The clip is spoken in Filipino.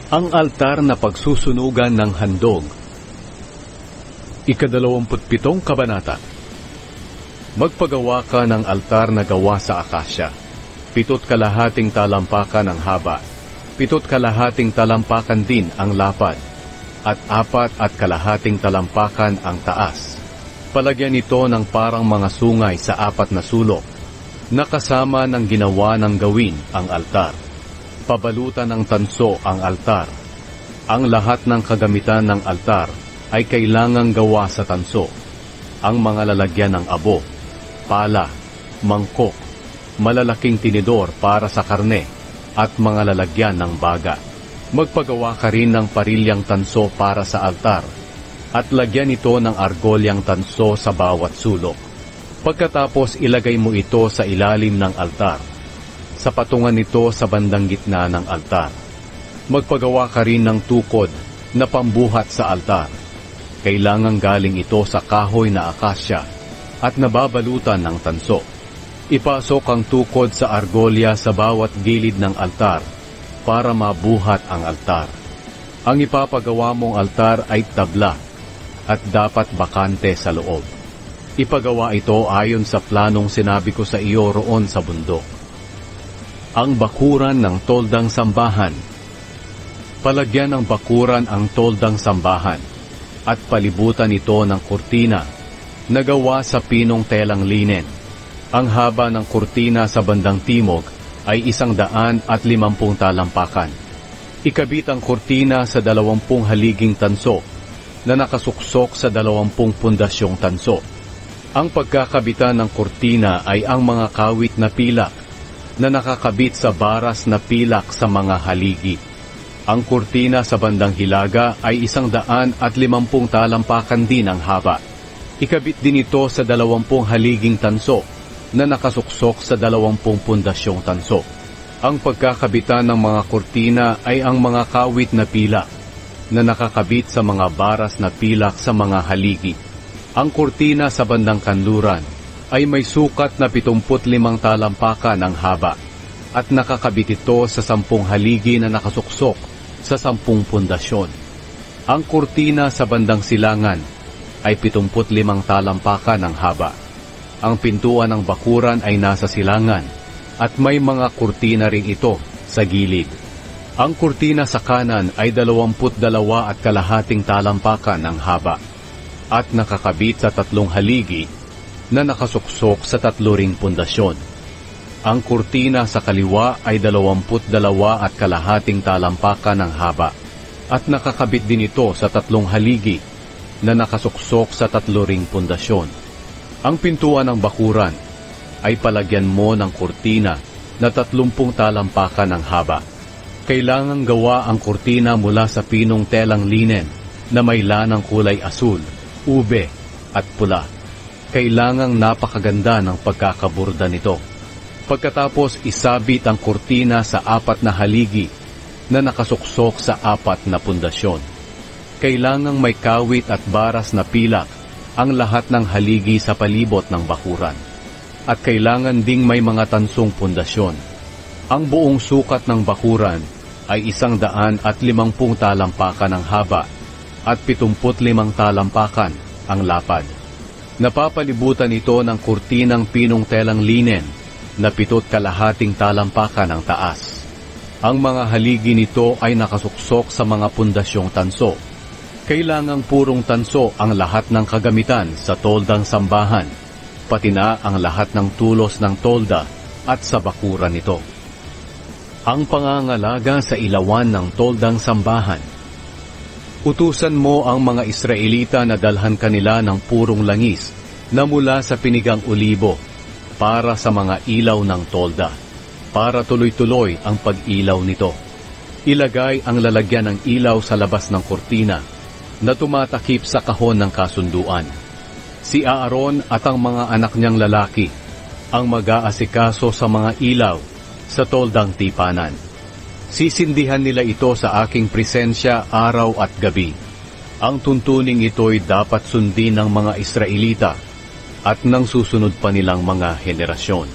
Ang altar na pagsusunugan ng handog. Ika-27 kabanata. Magpagawa ka ng altar na gawa sa akasya. 7 kalahating talampakan ang haba. 7 kalahating talampakan din ang lapad. At 4 kalahating talampakan ang taas. Palagyan ito ng parang mga sungay sa 4 na sulok. Nakasama ng ginawa ng gawin ang altar. Pabalutan ng tanso ang altar. Ang lahat ng kagamitan ng altar ay kailangang gawa sa tanso. Ang mga lalagyan ng abo, pala, mangkok, malalaking tinidor para sa karne, at mga lalagyan ng baga. Magpagawa ka rin ng parilyang tanso para sa altar, at lagyan ito ng argolyang tanso sa bawat sulok. Pagkatapos ilagay mo ito sa ilalim ng altar. Sa patungan nito sa bandang gitna ng altar. Magpagawa ka rin ng tukod na pambuhat sa altar. Kailangang galing ito sa kahoy na akasya at nababalutan ng tanso. Ipasok ang tukod sa argolya sa bawat gilid ng altar para mabuhat ang altar. Ang ipapagawa mong altar ay tabla at dapat bakante sa loob. Ipagawa ito ayon sa planong sinabi ko sa iyo roon sa bundok. Ang bakuran ng toldang sambahan. Palagyan ng bakuran ang toldang sambahan at palibutan ito ng kurtina na gawa sa pinong telang linen. Ang haba ng kurtina sa bandang timog ay 150 talampakan. Ikabit ang kurtina sa 20 haliging tanso na nakasuksok sa 20 pundasyong tanso. Ang pagkakabitan ng kurtina ay ang mga kawit na pilak na nakakabit sa baras na pilak sa mga haligi. Ang kurtina sa bandang hilaga ay 150 talampakan din ang haba. Ikabit din ito sa 20 haliging tanso na nakasuksok sa 20 pundasyong tanso. Ang pagkakabitan ng mga kurtina ay ang mga kawit na pilak na nakakabit sa mga baras na pilak sa mga haligi. Ang kurtina sa bandang kanluran ay may sukat na 75 talampakan ang haba at nakakabit ito sa 10 haligi na nakasuksok sa 10 pundasyon. Ang kurtina sa bandang silangan ay 75 talampakan ang haba. Ang pintuan ng bakuran ay nasa silangan at may mga kurtina rin ito sa gilid. Ang kurtina sa kanan ay 22 kalahating talampakan ang haba at nakakabit sa 3 haligi na nakasuksok sa 3 ring pundasyon. Ang kurtina sa kaliwa ay 22 kalahating talampakan ang haba at nakakabit din ito sa 3 haligi na nakasuksok sa 3 ring pundasyon. Ang pintuan ng bakuran ay palagyan mo ng kurtina na 30 talampakan ang haba. Kailangang gawa ang kurtina mula sa pinong telang linen na may lanang kulay asul, ube at pula. Kailangang napakaganda ng pagkakaburda nito. Pagkatapos isabit ang kurtina sa 4 na haligi na nakasuksok sa 4 na pundasyon. Kailangang may kawit at baras na pilak ang lahat ng haligi sa palibot ng bakuran. At kailangan ding may mga tansong pundasyon. Ang buong sukat ng bakuran ay 150 talampakan ang haba at 75 talampakan ang lapad. Napapalibutan ito ng kurtinang pinong telang linen na 7 kalahating talampakan ang taas. Ang mga haligi nito ay nakasuksok sa mga pundasyong tanso. Kailangang purong tanso ang lahat ng kagamitan sa toldang sambahan, pati na ang lahat ng tulos ng tolda at sa bakuran nito. Ang pangangalaga sa ilawan ng toldang sambahan. Utusan mo ang mga Israelita na dalhan kanila ng purong langis na mula sa pinigang olibo para sa mga ilaw ng tolda, para tuloy-tuloy ang pag-ilaw nito. Ilagay ang lalagyan ng ilaw sa labas ng kurtina na tumatakip sa kahon ng kasunduan. Si Aaron at ang mga anak niyang lalaki ang mag-aasikaso sa mga ilaw sa toldang tipanan. Sisindihan nila ito sa aking presensya araw at gabi. Ang tuntuning ito'y dapat sundin ng mga Israelita at ng susunod pa nilang mga henerasyon.